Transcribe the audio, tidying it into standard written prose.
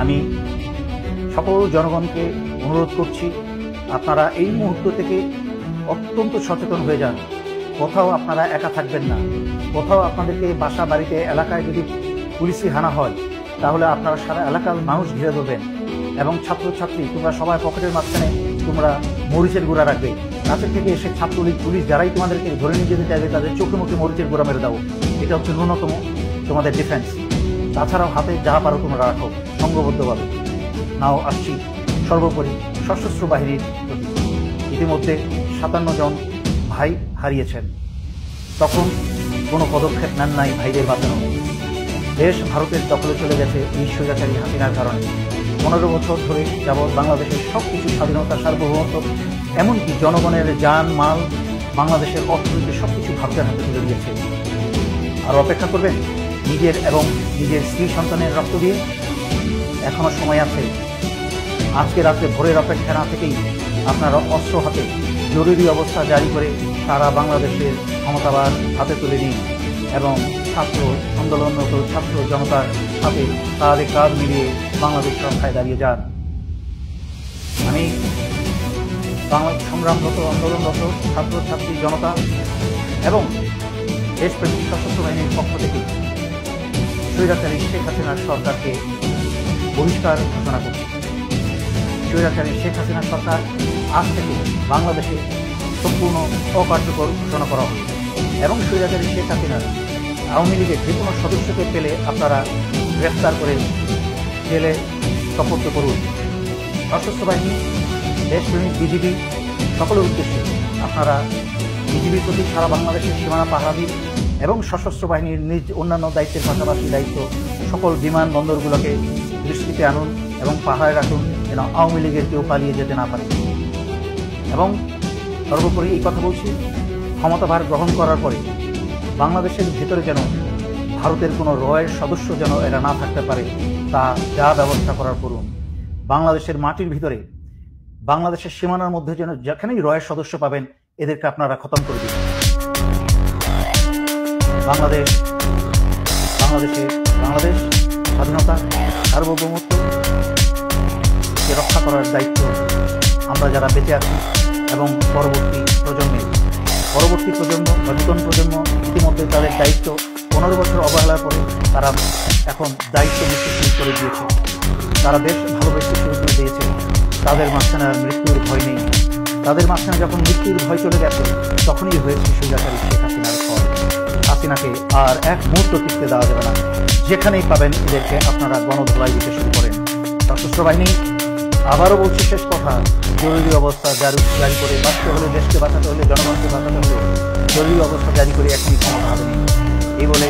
আমি সকল জনগণকে অনুরোধ করছি, আপনারা এই মুহূর্ত থেকে অত্যন্ত সচেতন হয়ে যান। কোথাও আপনারা একা থাকবেন না। কোথাও আপনাদেরকে বাসা বাড়িতে এলাকায় যদি পুলিশি হানা হয়, তাহলে আপনারা সারা এলাকার মানুষ ঘিরে ধরবেন এবং ছাত্রছাত্রী তোমরা সবাই পকেটের মাঝখানে তোমরা মরিচের গুঁড়া রাখবে। কাছে থেকে এসে ছাত্রলীগ পুলিশ যারাই তোমাদেরকে ধরে নিয়ে যেতে চাইবে তাদের চোখে মুখে মরিচের গুঁড়া মেরে দাও। এটা হচ্ছে ন্যূনতম তোমাদের ডিফেন্স। তাছাড়াও হাতে যা পারো তোমরা রাখো সংঘবদ্ধভাবে। নাও আসছি সর্বোপরি সশস্ত্র বাহিনীর প্রতি। ইতিমধ্যে 57 জন ভাই হারিয়েছেন, তখন কোনো পদক্ষেপ নেন নাই ভাইদের বাঁচানো। দেশ ভারতের দখলে চলে গেছে এই স্বৈরাচারী হাসিনার কারণে। 15 বছর ধরে যাবৎ বাংলাদেশের সব কিছু স্বাধীনতা, সার্বভৌমত্ব, এমনকি জনগণের যান মাল, বাংলাদেশের অর্থনীতি সব কিছু ভারতের হাতে তুলে দিয়েছে। আর অপেক্ষা করবেন নিজের এবং নিজের স্ত্রী সন্তানের রক্ত দিয়ে? এখনো সময় আছে। আজকে রাত্রে ভোরের অপেক্ষা না থেকেই আপনারা অস্ত্র হাতে জরুরি অবস্থা জারি করে সারা বাংলাদেশের ক্ষমতাবার হাতে তুলে নিন এবং ছাত্র আন্দোলনরত ছাত্র জনতার সাথে কাঁধে কাঁধ মিলিয়ে বাংলাদেশ রক্ষায় দাঁড়িয়ে যান। আমি সংগ্রামরত আন্দোলনরত ছাত্রছাত্রী জনতা এবং দেশপ্রেমিক সশস্ত্র বাহিনীর পক্ষ থেকে স্বৈরাচারী শেখ হাসিনার সরকারকে বহিষ্কার ঘোষণা করছি। স্বৈরাচারী শেখ হাসিনা সরকার আজ থেকে বাংলাদেশে সম্পূর্ণ অকার্যকর ঘোষণা করা হবে এবং স্বৈরাচারী শেখ হাসিনার আওয়ামী লীগের যে কোনো সদস্যকে পেলে আপনারা গ্রেফতার করে জেলে সোপর্দ করুন। সশস্ত্র বাহিনী, দেশপ্রেমিক বিজিবি সকলের উদ্দেশ্যে আপনারা বিজিবির প্রতি সারা বাংলাদেশের সীমানা পাহারা দিন এবং সশস্ত্র বাহিনীর নিজ অন্যান্য দায়িত্বের পাশাপাশি দায়িত্ব সকল বিমানবন্দরগুলোকে দৃষ্টিতে আনুন এবং পাহাড়ে রাখুন যেন আওয়ামী লীগের কেউ পালিয়ে যেতে না পারে। এবং সর্বোপরি এই কথা বলছি, ক্ষমতাভার গ্রহণ করার পরে বাংলাদেশের ভেতরে যেন ভারতের কোনো রয়ের সদস্য যেন এরা না থাকতে পারে, তা যা ব্যবস্থা করার করুন। বাংলাদেশের মাটির ভিতরে, বাংলাদেশের সীমানার মধ্যে যেন যেখানেই রয়ের সদস্য পাবেন এদেরকে আপনারা খতম করে দিন। বাংলাদেশ স্বাধীনতা, সার্বভৌমত্বকে রক্ষা করার দায়িত্ব আমরা যারা বেঁচে আছি এবং পরবর্তী প্রজন্ম বা নতুন প্রজন্ম ইতিমধ্যে তাদের দায়িত্ব 15 বছর অবহেলার পরে তারা এখন দায়িত্ব নিতে শুরু করে দিয়েছে। তারা দেশ ভালোবেসে শুরু করে দিয়েছে। তাদের মাঝখানে আর মৃত্যুর ভয় নেই। তাদের মাঝখানে যখন মৃত্যুর ভয় চলে গেছে তখনই হয়েছে স্বৈরাচারী শেখ হাসিনার ফল। হাসিনাকে আর এক মুহূর্ত টিকতে দেওয়া যাবে না। যেখানেই পাবেন এদেরকে আপনারা গণধোলাই দিতে শুরু করেন। সশস্ত্র বাহিনী, আবারও বলছি শেষ কথা, জরুরি অবস্থা জারি করে বাঁচতে হলে, দেশকে বাঁচাতে হলে, জনগণকে বাঁচাতে হলে জরুরি অবস্থা জারি করে এখনই ক্ষমতা হবে। এই বলে